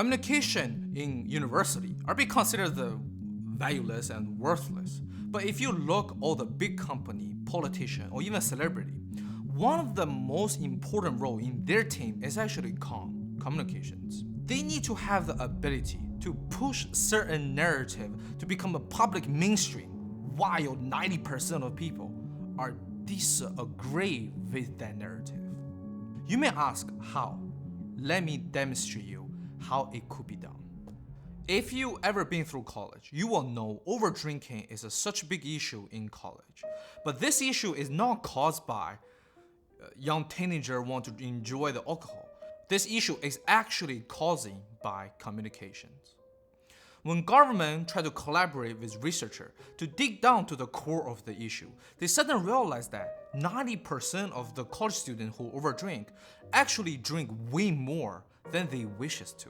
Communication in university are being considered the valueless and worthless. But if you look all the big company, politician, or even celebrity, one of the most important role in their team is actually communications. They need to have the ability to push certain narrative to become a public mainstream, while 90% of people are disagree with that narrative. You may ask how. Let me demonstrate you how it could be done. If you ever been through college, you will know overdrinking is such a big issue in college. But this issue is not caused by young teenager want to enjoy the alcohol. This issue is actually causing by communications. When government try to collaborate with researchers to dig down to the core of the issue, they suddenly realize that 90% of the college students who overdrink actually drink way more than they wishes to.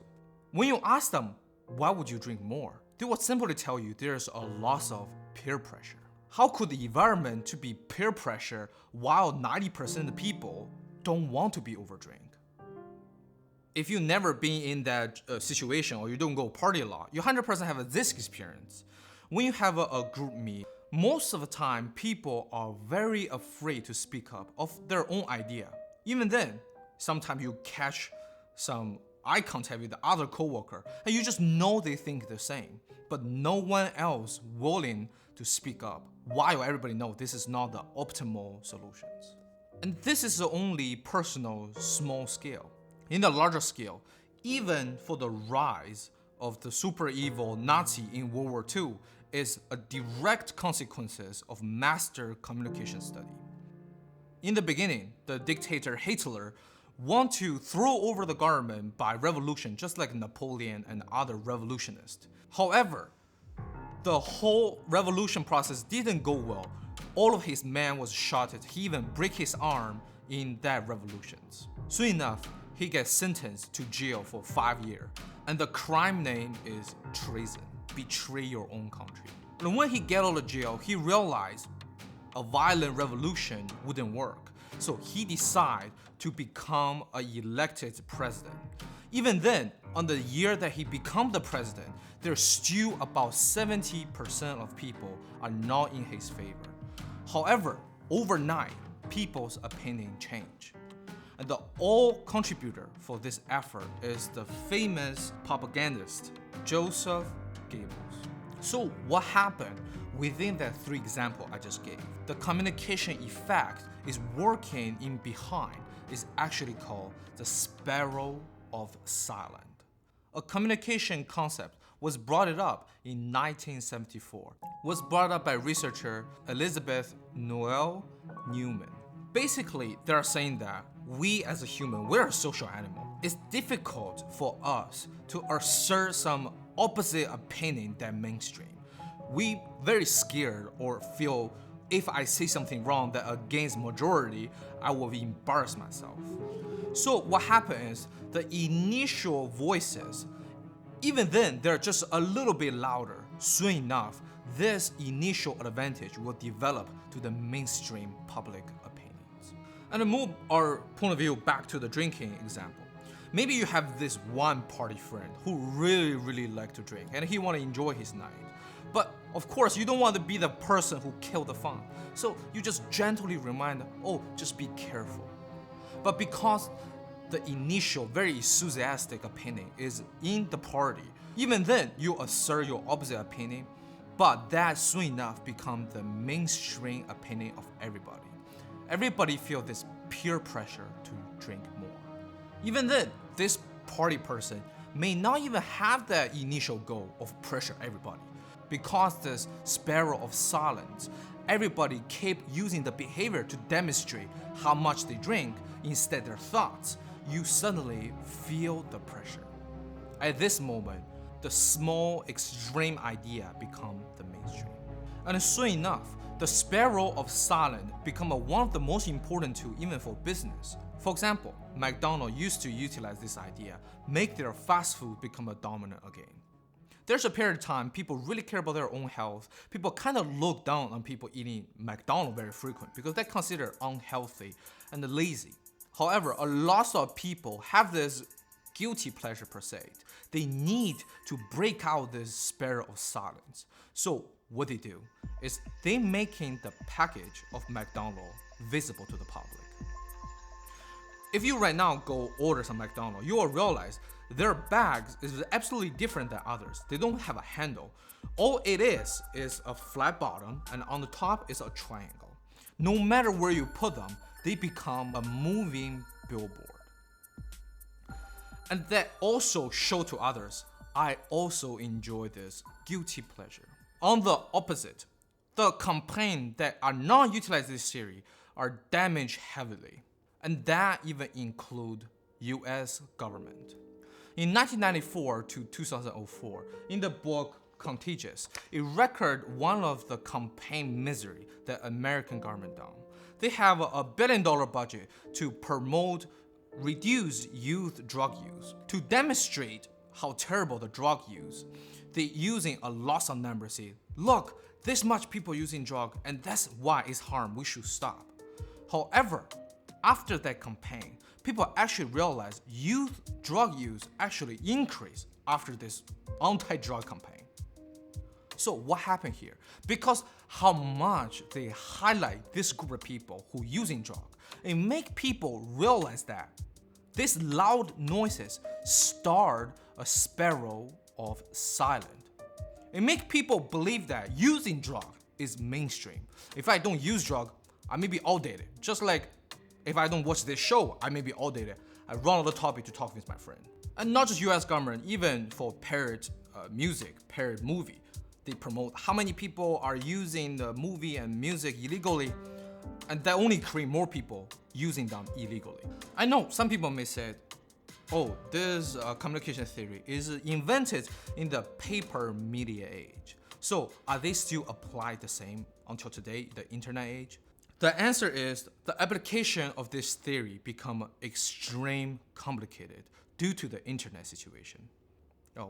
When you ask them, why would you drink more? They will simply tell you there's a loss of peer pressure. How could the environment to be peer pressure while 90% of people don't want to be overdrink? If you've never been in that situation or you don't go party a lot, you 100% have this experience. When you have a group meet, most of the time people are very afraid to speak up of their own idea. Even then, sometimes you catch some eye contact with the other coworker and you just know they think the same, but no one else willing to speak up, while everybody knows this is not the optimal solutions. And this is the only personal small scale. In the larger scale, even for the rise of the super evil Nazi in World War II is a direct consequences of master communication study. In the beginning, the dictator Hitler want to throw over the government by revolution, just like Napoleon and other revolutionists. However, the whole revolution process didn't go well. All of his men was shot. He even break his arm in that revolutions. Soon enough, he gets sentenced to jail for 5 years. And the crime name is treason, betray your own country. And when he get out of jail, he realized a violent revolution wouldn't work. So he decided to become an elected president. Even then, on the year that he became the president, there's still about 70% of people are not in his favor. However, overnight, people's opinion change. And the all contributor for this effort is the famous propagandist, Joseph Goebbels. So what happened within that 3 examples I just gave? The communication effect is working in behind is actually called the Sparrow of Silence. A communication concept was brought up in 1974. Was brought up by researcher Elizabeth Noel Newman. Basically, they're saying that we as a human, we're a social animal. It's difficult for us to assert some opposite opinion than mainstream. We very scared or feel if I say something wrong that against majority, I will embarrass myself. So what happens is the initial voices, even then they're just a little bit louder. Soon enough, this initial advantage will develop to the mainstream public opinions. And to move our point of view back to the drinking example. Maybe you have this one party friend who really like to drink and he want to enjoy his night. But of course, you don't want to be the person who killed the fun. So you just gently remind them, oh, just be careful. But because the initial, very enthusiastic opinion is in the party, even then you assert your opposite opinion, but that soon enough becomes the mainstream opinion of everybody. Everybody feel this peer pressure to drink more. Even then, this party person may not even have that initial goal of pressure everybody. Because this Sparrow of Silence, everybody keep using the behavior to demonstrate how much they drink instead their thoughts. You suddenly feel the pressure. At this moment, the small extreme idea become the mainstream. And soon enough, the Sparrow of Silence become one of the most important tools even for business. For example, McDonald's used to utilize this idea, make their fast food become a dominant again. There's a period of time people really care about their own health. People kind of look down on people eating McDonald's very frequent because they're considered unhealthy and lazy. However, a lot of people have this guilty pleasure per se. They need to break out this Sparrow of Silence. So what they do is they making the package of McDonald's visible to the public. If you right now go order some McDonald's, you will realize their bags is absolutely different than others. They don't have a handle. All it is a flat bottom, and on the top is a triangle. No matter where you put them, they become a moving billboard. And that also show to others, I also enjoy this guilty pleasure. On the opposite, the campaigns that are not utilizing this theory are damaged heavily, and that even include US government. In 1994 to 2004, in the book Contagious, it records one of the campaign misery that American government done. They have a $1 billion budget to promote reduce youth drug use. To demonstrate how terrible the drug use, they using a lots of numbers say, look, this much people using drug and that's why it's harm, we should stop. However, after that campaign, people actually realize youth drug use actually increased after this anti-drug campaign. So what happened here? Because how much they highlight this group of people who using drug, it make people realize that these loud noises start a Sparrow of Silence. It make people believe that using drug is mainstream. If I don't use drug, I may be outdated. Just like if I don't watch this show, I may be outdated. I run out of topic to talk with my friend. And not just US government, even for parrot music, parrot movie, they promote how many people are using the movie and music illegally, and that only create more people using them illegally. I know some people may say, oh, this communication theory is invented in the paper media age. So are they still applied the same until today, the internet age? The answer is the application of this theory become extreme complicated due to the internet situation.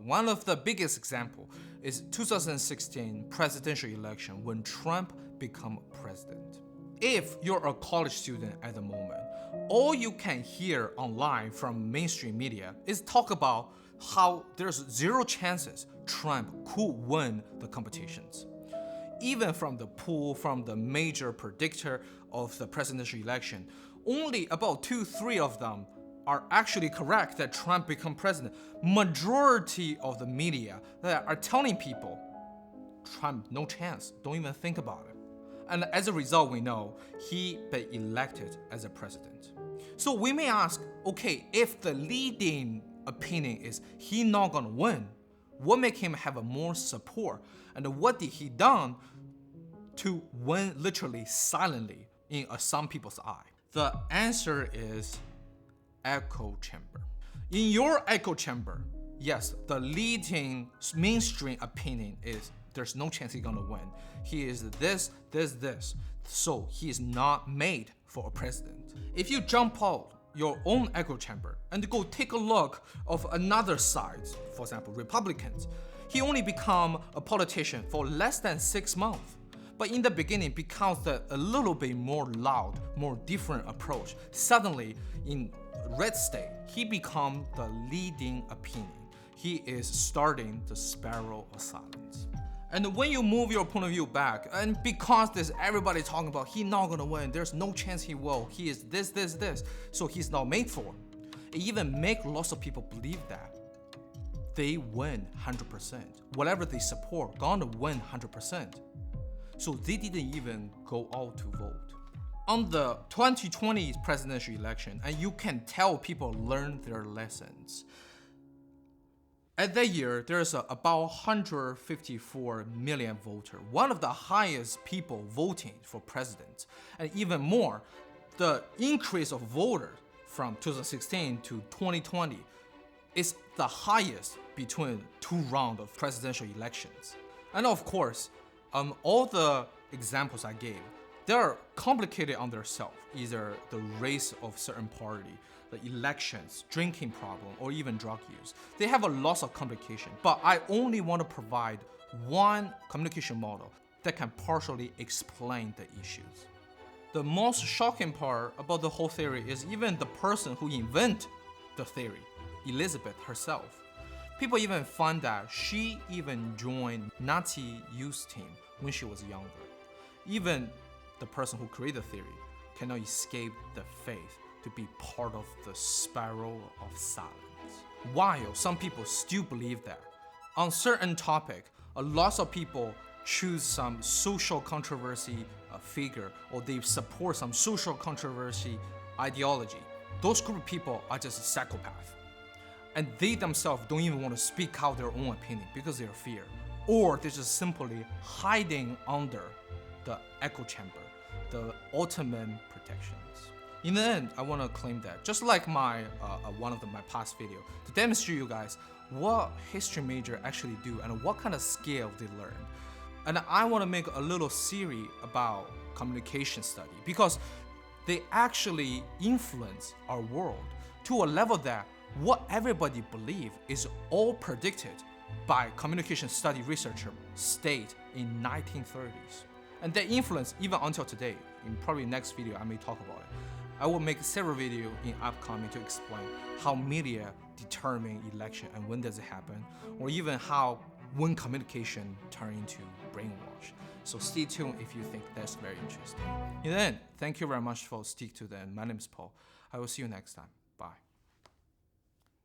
One of the biggest example is 2016 presidential election when Trump became president. If you're a college student at the moment, all you can hear online from mainstream media is talk about how there's zero chances Trump could win the competitions. Even from the pool, from the major predictor of the presidential election, only about 2-3 of them are actually correct that Trump become president. Majority of the media that are telling people, Trump, no chance, don't even think about it. And as a result, we know he been elected as a president. So we may ask, okay, if the leading opinion is he not gonna win, what make him have a more support? And what did he done to win literally silently in some people's eye? The answer is echo chamber. In your echo chamber, yes, the leading mainstream opinion is there's no chance he's gonna win. He is this. So he is not made for a president. If you jump out your own echo chamber and go take a look of another side, for example, Republicans, he only become a politician for less than 6 months. But in the beginning, because a little bit more loud, more different approach, suddenly in red state, he become the leading opinion. He is starting the Sparrow of Silence. And when you move your point of view back, and because there's everybody talking about he not gonna win, there's no chance he will, he is this, so he's not made for. It even make lots of people believe that they win 100%. Whatever they support, gonna win 100%. So they didn't even go out to vote. On the 2020 presidential election, and you can tell people learn their lessons. At that year, there's about 154 million voters, one of the highest people voting for president. And even more, the increase of voters from 2016 to 2020 is the highest between 2 rounds of presidential elections. And of course, all the examples I gave, they're complicated on themselves, either the race of certain party, the elections, drinking problem, or even drug use. They have a lot of complication, but I only want to provide one communication model that can partially explain the issues. The most shocking part about the whole theory is even the person who invented the theory Elizabeth herself. People even find that she even joined Nazi youth team when she was younger. Even the person who created the theory cannot escape the faith to be part of the Sparrow of Silence. While some people still believe that, on certain topic, a lot of people choose some social controversy figure, or they support some social controversy ideology. Those group of people are just psychopaths. And they themselves don't even want to speak out their own opinion because they're fear. Or they're just simply hiding under the echo chamber, the ultimate protections. In the end, I want to claim that, just like my one of my past video, to demonstrate you guys what history major actually do and what kind of scale they learn. And I want to make a little series about communication study because they actually influence our world to a level that what everybody believes is all predicted by communication study researcher state in 1930s. And they influence even until today. In probably next video, I may talk about it. I will make several videos in upcoming to explain how media determine election and when does it happen, or even how when communication turn into brainwash. So stay tuned if you think that's very interesting. In the end, thank you very much for sticking to the end. My name is Paul. I will see you next time.